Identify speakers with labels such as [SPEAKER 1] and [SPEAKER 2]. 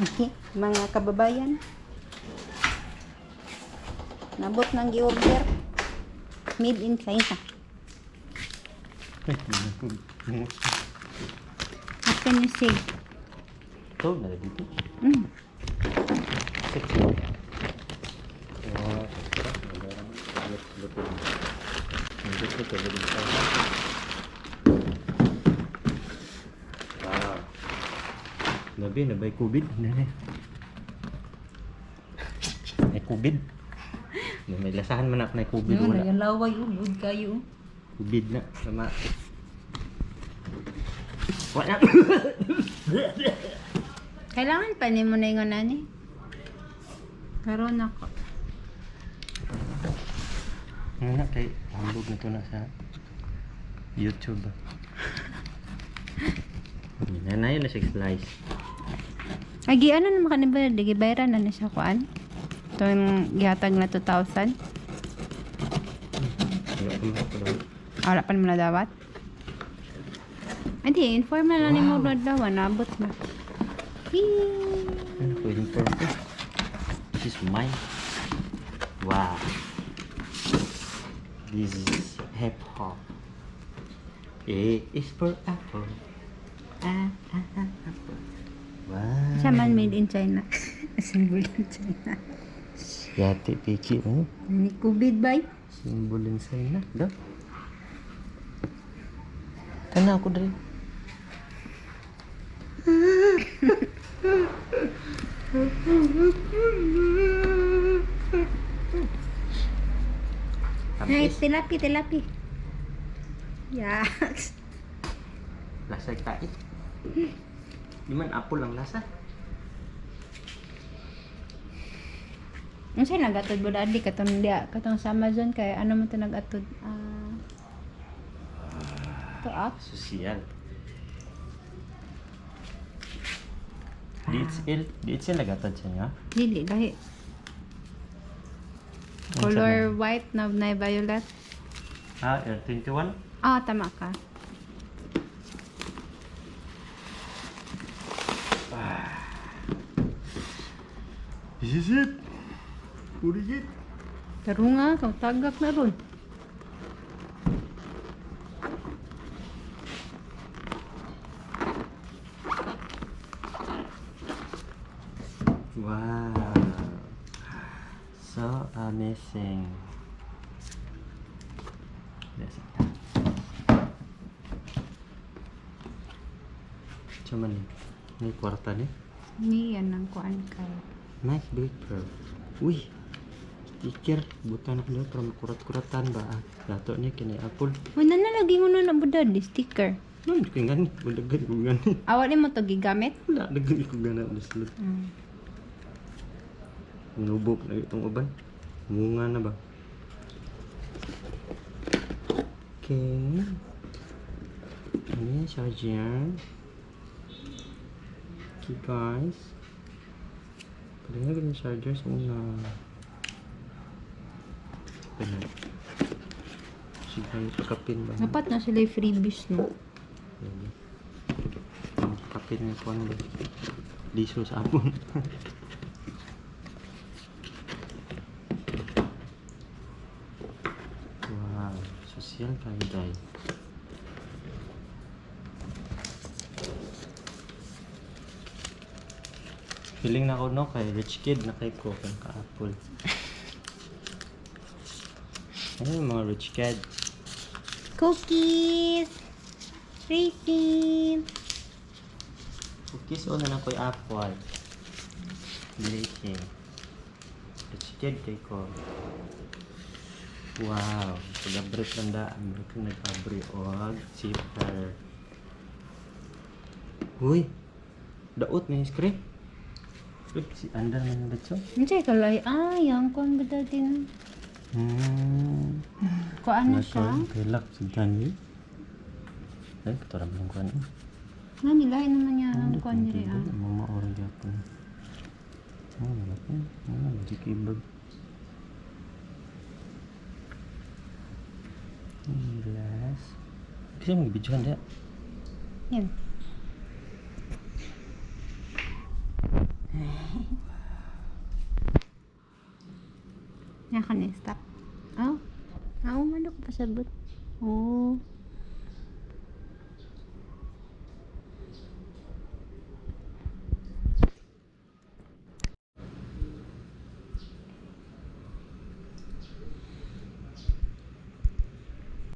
[SPEAKER 1] Okay, mga kababayan. Nabot ng gi-order. Made in China. What can you say?
[SPEAKER 2] Ito, nala dito. Nabi, nabay COVID. May COVID. May lasahan man ako na COVID.
[SPEAKER 1] Yun,
[SPEAKER 2] Wala.
[SPEAKER 1] nagalaway ulod kayo.
[SPEAKER 2] COVID na. Sama. Wala.
[SPEAKER 1] Kailangan pa ni mo na yung nani. Karoon ako.
[SPEAKER 2] Ano na kay hambog na ito na sa YouTube. Nanay na 6 slice.
[SPEAKER 1] Agi, ano naman ka na ba? Digi bayaran na siya kuan? Itong gihatag na 2,000. Wala pa naman na dapat. Hindi, informal na ni mo daw. Nabot na.
[SPEAKER 2] Ano ko yung purple? This is mine. Wow. This is hip hop. A is for apple. Apple. Wow.
[SPEAKER 1] Siya man made in China. Symbol in China.
[SPEAKER 2] Yati piki mo.
[SPEAKER 1] Ni COVID ba?
[SPEAKER 2] Symbol in China. Daw. Kana ako dali.
[SPEAKER 1] Ay, tilapi. Yes.
[SPEAKER 2] Lasa kait. Di man apple ang lasa.
[SPEAKER 1] Ano siya nagatod mo dadi katong sa Amazon kay ano mo ito nagatod? Ito app?
[SPEAKER 2] Sosial. Di it's nagatad siya niya.
[SPEAKER 1] Dili, lahi. Color white na violet.
[SPEAKER 2] R21?
[SPEAKER 1] Tama ka.
[SPEAKER 2] This is it. Uri it.
[SPEAKER 1] Pero nga, kang tagak na ron.
[SPEAKER 2] Wow. So amazing. That's it. Cuman ini kwarta ni.
[SPEAKER 1] Ni yan ang kuan kay.
[SPEAKER 2] Nice paper. Wih. Stiker butan ako dito para makurat-kuratan ba? Lato niya kini apple.
[SPEAKER 1] Wala na lagi mo na nabudad di sticker.
[SPEAKER 2] Hindi ko gani. Budagan ko gani.
[SPEAKER 1] Awali mo to gigamit?
[SPEAKER 2] Wala. Dagan ko gana. Naslot. Nubok na itong uban. Munga na ba? Okay. Ano yung charger? Okay guys. Pwede nga ganyan charger sa una. Pwede. Sige, kapin ba?
[SPEAKER 1] Dapat na sila yung freebies, no?
[SPEAKER 2] Pwede. Kapin nga po ba? Liso sa apon. Wow, social kayo dahil. Feeling na ako no kay rich kid na kay ko kang ka-apple. Ano yung mga rich kid?
[SPEAKER 1] Cookies! Raisin!
[SPEAKER 2] Cookies o na ko'y apple. Blazing. Rich kid kay ko. Wow, pag-abrit lang daan. Mereka nag-abrit o zipper. Uy! Daot na yung screen. Si Andar man ba ito?
[SPEAKER 1] Hindi, kalay. Yang kuan ba dati na? Kuan na siya?
[SPEAKER 2] Pelak sigdan ni. Ay, patoram lang kuan.
[SPEAKER 1] Nga, nilahin naman niya ang kuan nila.
[SPEAKER 2] Mama orang Japon. Wala po. Di kibag. Glass. Bisa mo gibidyohan dia.
[SPEAKER 1] Yan. Nga ka na stop. Oh. Manok pasabot. Oh.